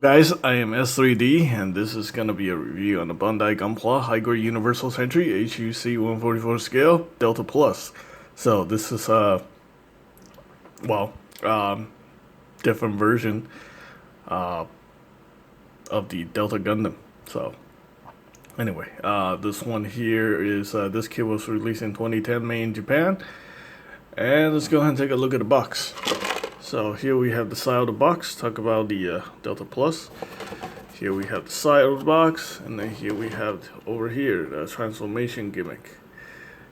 Guys, I am S3D, and this is going to be a review on the Bandai Gunpla High-Grade Universal Sentry HGUC 144 scale Delta Plus. So this is well, different version of the Delta Gundam. So anyway, this one here is this kit was released in 2010, made in Japan. And let's go ahead and take a look at the box. So here we have the side of the box, talk about the Delta Plus. Here we have the side of the box, and then here we have over here the transformation gimmick.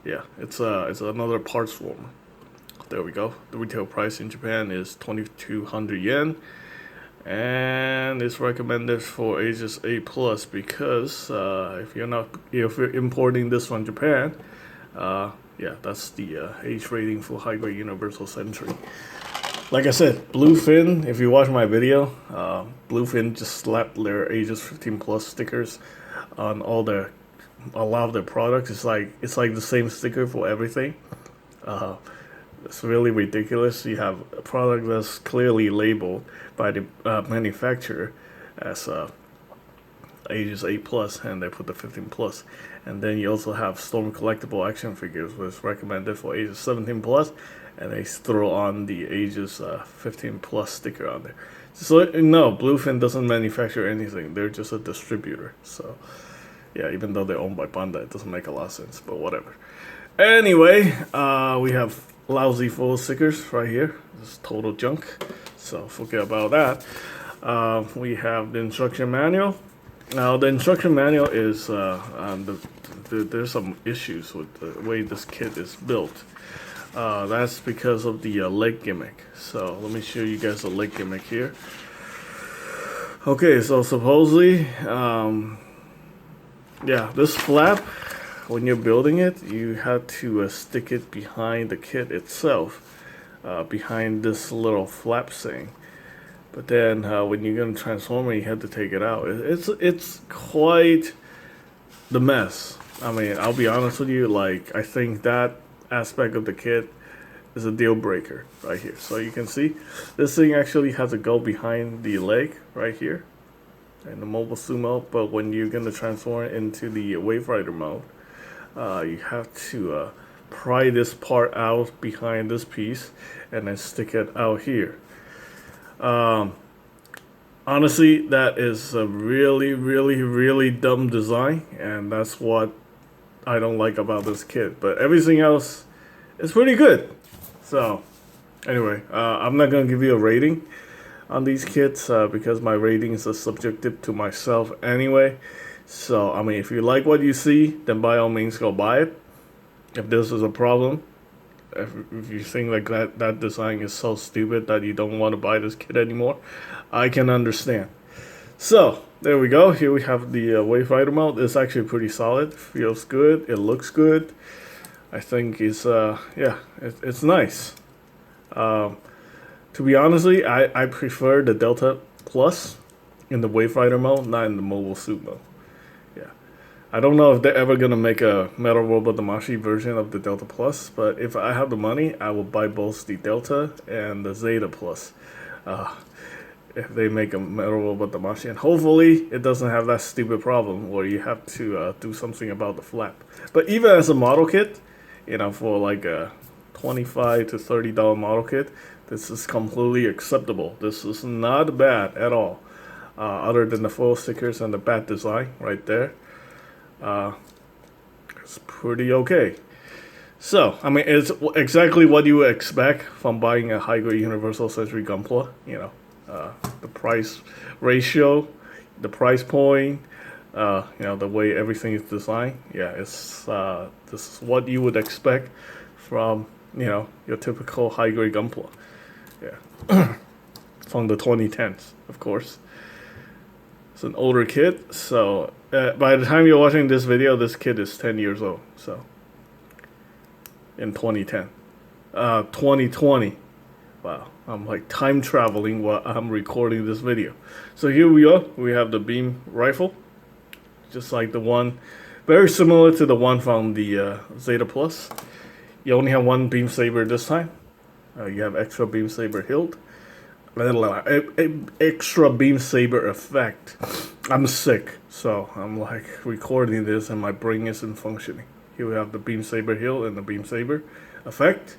Yeah, it's another parts warmer. There we go. The retail price in Japan is 2,200 yen, and it's recommended for ages 8 plus because if you're importing this from Japan, yeah, that's the age rating for high-grade universal sentry. Like I said, Bluefin, if you watch my video, Bluefin just slapped their ages 15 plus stickers on a lot of their products. It's like the same sticker for everything. It's really ridiculous. You have a product that's clearly labeled by the manufacturer as ages 8 plus, and they put the 15 plus. And then you also have Storm collectible action figures, which is recommended for ages 17 plus, and they throw on the ages 15 plus sticker on there. So no, Bluefin doesn't manufacture anything. They're just a distributor. So yeah, even though they're owned by Bandai, it doesn't make a lot of sense, but whatever. Anyway, we have lousy full stickers right here. This is total junk, so forget about that. We have the instruction manual. Now the instruction manual is there's some issues with the way this kit is built. That's because of the leg gimmick. So let me show you guys the leg gimmick here. Okay, so supposedly, yeah, this flap, when you're building it, you have to stick it behind the kit itself, behind this little flap thing. But then when you're gonna transform it, you have to take it out. It's quite the mess. I mean, I'll be honest with you. Like, I think that aspect of the kit is a deal breaker right here. So you can see this thing actually has to go behind the leg right here in the mobile sumo. But when you're gonna transform it into the Waverider mode, you have to pry this part out behind this piece and then stick it out here. Honestly, that is a really dumb design, and that's what I don't like about this kit. But everything else is pretty good. So anyway, I'm not gonna give you a rating on these kits because my ratings are subjective to myself anyway. So I mean, if you like what you see, then by all means go buy it. If this is a problem, if you think like that design is so stupid that you don't want to buy this kit anymore, I can understand. So there we go. Here we have the Waverider mode. It's actually pretty solid. Feels good. It looks good. I think it's yeah, it's nice. To be honestly, I prefer the Delta Plus in the Waverider mode, not in the mobile suit mode. Yeah, I don't know if they're ever gonna make a Metal Robot Damashi version of the Delta Plus, but if I have the money, I will buy both the Delta and the Zeta Plus. If they make a Metal Robot Damashi, and hopefully it doesn't have that stupid problem where you have to do something about the flap. But even as a model kit, you know, for like a $25 to $30 model kit, this is completely acceptable. This is not bad at all, other than the foil stickers and the bad design right there. It's pretty okay. So, I mean, it's exactly what you would expect from buying a high-grade Universal Sentry Gunpla. You know, the price ratio, the price point, you know, the way everything is designed. Yeah, it's this is what you would expect from, you know, your typical high-grade Gunpla. Yeah, from the 2010s, of course. It's an older kit, so by the time you're watching this video, this kit is 10 years old. So in 2010, 2020. Wow, I'm like time traveling while I'm recording this video. So here we are. We have the beam rifle, just like the one, very similar to the one from the Zeta Plus. You only have one beam saber this time. You have extra beam saber hilt. extra beam saber effect. I'm sick, so I'm like recording this and my brain isn't functioning. Here we have the beam saber heal and the beam saber effect.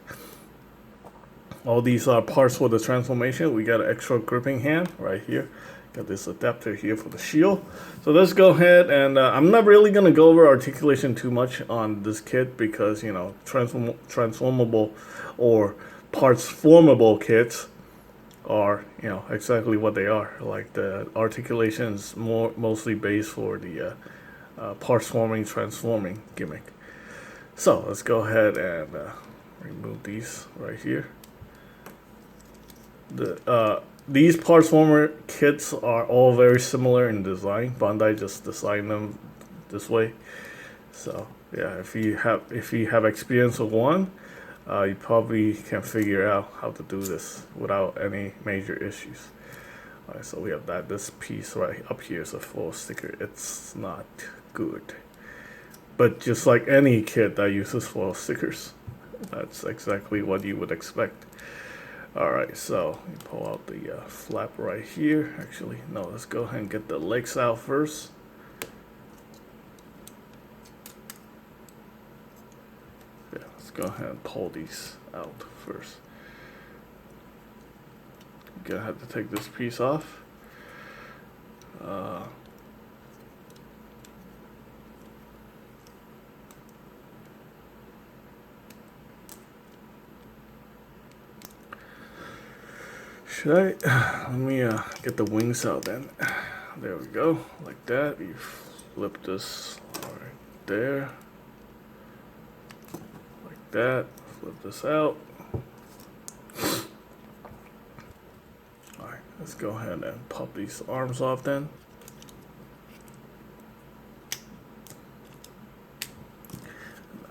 All these are parts for the transformation. We got an extra gripping hand right here. Got this adapter here for the shield. So let's go ahead and I'm not really going to go over articulation too much on this kit because, you know, transformable or parts formable kits are, you know, exactly what they are. Like the articulation is mostly based for the parts forming, transforming gimmick. So let's go ahead and remove these right here. These parts former kits are all very similar in design. Bandai just designed them this way. So yeah, if you have experience with one, you probably can figure out how to do this without any major issues. Alright, so we have that. This piece right up here is a full sticker. It's not good, but just like any kit that uses foil stickers, that's exactly what you would expect. Alright, so you pull out the flap right here. Actually, no, let's go ahead and get the legs out first. Yeah, let's go ahead and pull these out first. You're gonna have to take this piece off. Should I? Let me get the wings out then. There we go, like that. You flip this right there, like that. Flip this out. Alright, let's go ahead and pop these arms off then.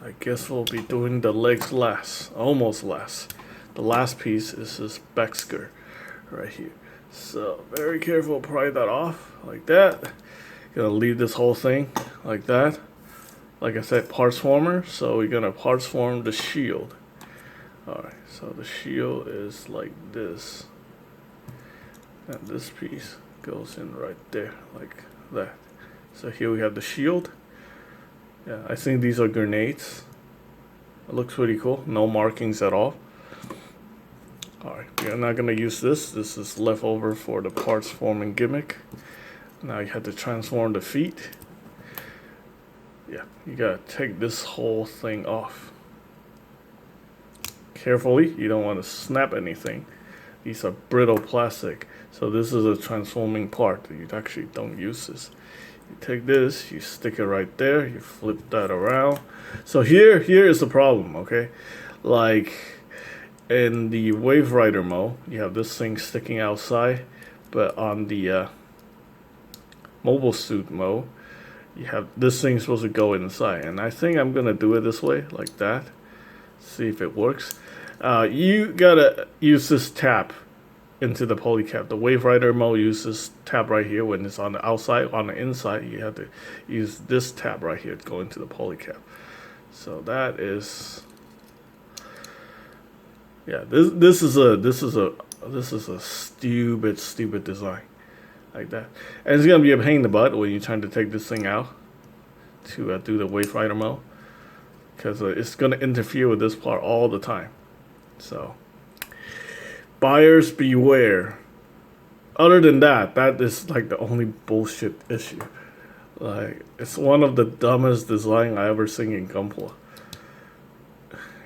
I guess we'll be doing the legs last, almost last. The last piece is this back skirt right here. So very careful, pry that off like that. Gonna leave this whole thing like that. Like I said, parts former, so we're gonna parts form the shield. Alright, so the shield is like this. And this piece goes in right there, like that. So here we have the shield. Yeah, I think these are grenades. It looks pretty cool, no markings at all. Alright, we're not going to use this. This is leftover for the parts forming gimmick. Now you have to transform the feet. Yeah, you got to take this whole thing off. Carefully, you don't want to snap anything. These are brittle plastic. So this is a transforming part. You actually don't use this. You take this, you stick it right there, you flip that around. So here is the problem, okay? Like in the Waverider mode, you have this thing sticking outside, but on the mobile suit mode, you have this thing supposed to go inside. And I think I'm gonna do it this way, like that. See if it works. You gotta use this tab into the polycap. The Waverider mode uses tab right here when it's on the outside. On the inside, you have to use this tab right here to go into the polycap. So that is, yeah. This is a stupid design, like that. And it's gonna be a pain in the butt when you're trying to take this thing out to do the Waverider mode, because it's gonna interfere with this part all the time. So buyers beware. Other than that, that is like the only bullshit issue. Like, it's one of the dumbest design I ever seen in Gunpla.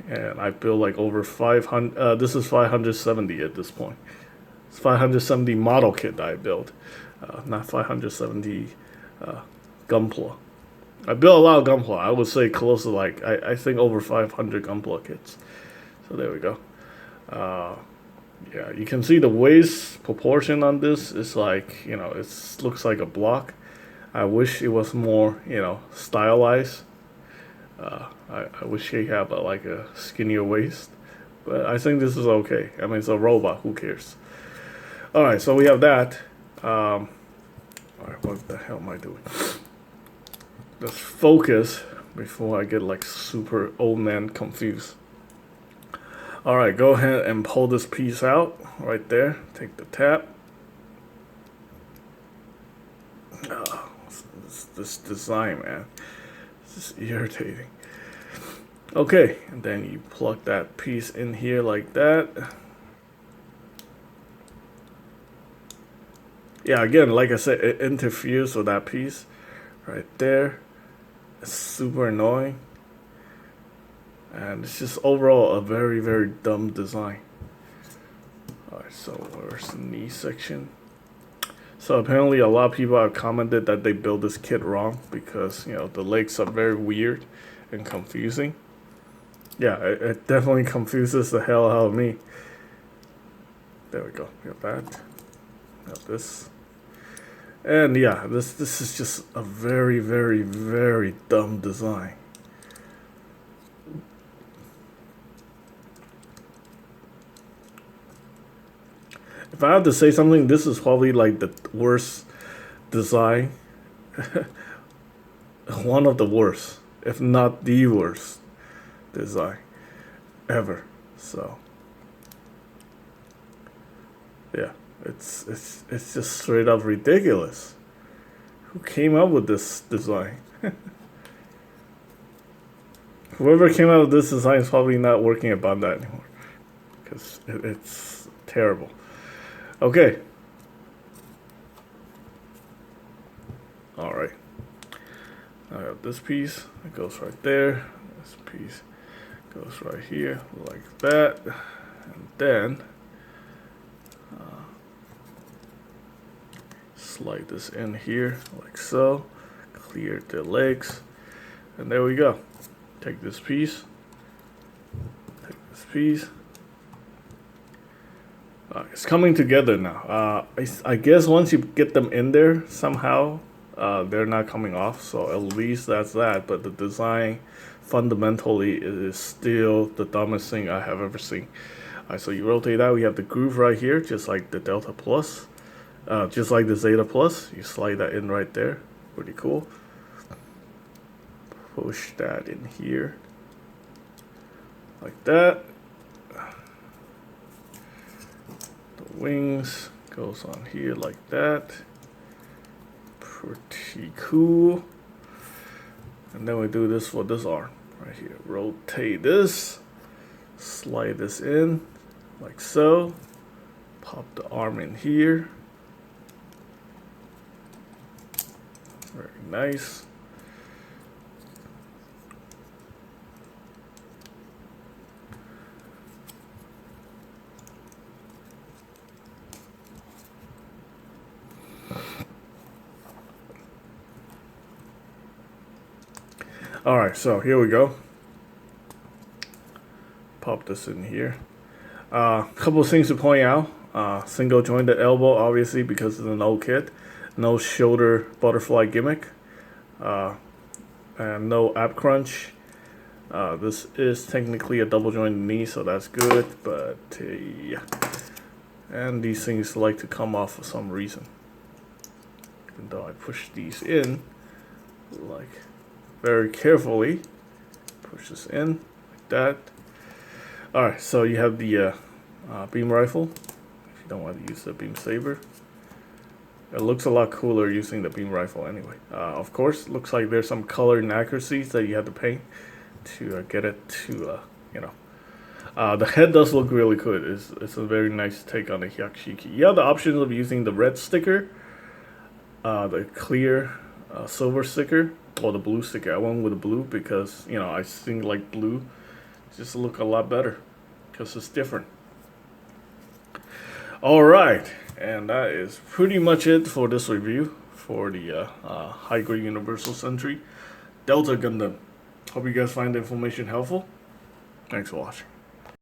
And I built like over 500, this is 570 at this point. It's 570 model kit that I built, not 570 Gunpla. I built a lot of Gunpla. I would say close to like, I think over 500 Gunpla kits. So there we go. Yeah, you can see the waist proportion on this is like, you know, it looks like a block. I wish it was more, you know, stylized. I wish he had like a skinnier waist, but I think this is okay. I mean, it's a robot, who cares? Alright, so we have that. Alright, what the hell am I doing? Let's focus before I get like super old man confused. Alright, go ahead and pull this piece out right there. Take the tap. Oh, this design, man. This is irritating. Okay, and then you plug that piece in here like that. Yeah, again, like I said, it interferes with that piece right there. It's super annoying. And it's just overall a very, very dumb design. Alright, so where's the knee section? So apparently a lot of people have commented that they built this kit wrong because, you know, the legs are very weird and confusing. Yeah, it definitely confuses the hell out of me. There we go. We got that. We got this. And yeah, this is just a very, very, very dumb design. If I had to say something, this is probably like the worst design. One of the worst, if not the worst design ever. So yeah, it's just straight up ridiculous. Who came up with this design? Whoever came up with this design is probably not working at Bandai anymore because it's terrible. Okay. Alright. I have this piece. It goes right there. This piece goes right here, like that. And then slide this in here, like so. Clear the legs. And there we go. Take this piece. Take this piece. It's coming together now. I guess once you get them in there somehow, they're not coming off. So at least that's that. But the design fundamentally is still the dumbest thing I have ever seen. Alright, so you rotate out. We have the groove right here, just like the Delta Plus, just like the Zeta Plus. You slide that in right there. Pretty cool. Push that in here, like that. Wings goes on here like that. Pretty cool. And then we do this for this arm right here. Rotate this, slide this in like so. Pop the arm in here. Very nice. Alright, so here we go. Pop this in here. Couple of things to point out. Single jointed elbow, obviously, because it's an old kit. No shoulder butterfly gimmick. And no ab crunch. This is technically a double jointed knee, so that's good. But yeah. And these things like to come off for some reason. Even though I push these in, like very carefully. Push this in like that. Alright, so you have the beam rifle. If you don't want to use the beam saber. It looks a lot cooler using the beam rifle anyway. Of course, looks like there's some color inaccuracies that you have to paint to get it to, you know. The head does look really good. It's a very nice take on the HGUC. You have the options of using the red sticker, the clear silver sticker, or the blue sticker. I went with the blue because, you know, I think like blue just look a lot better because it's different. Alright, and that is pretty much it for this review for the high-grade Universal Century Delta Gundam. Hope you guys find the information helpful. Thanks for watching.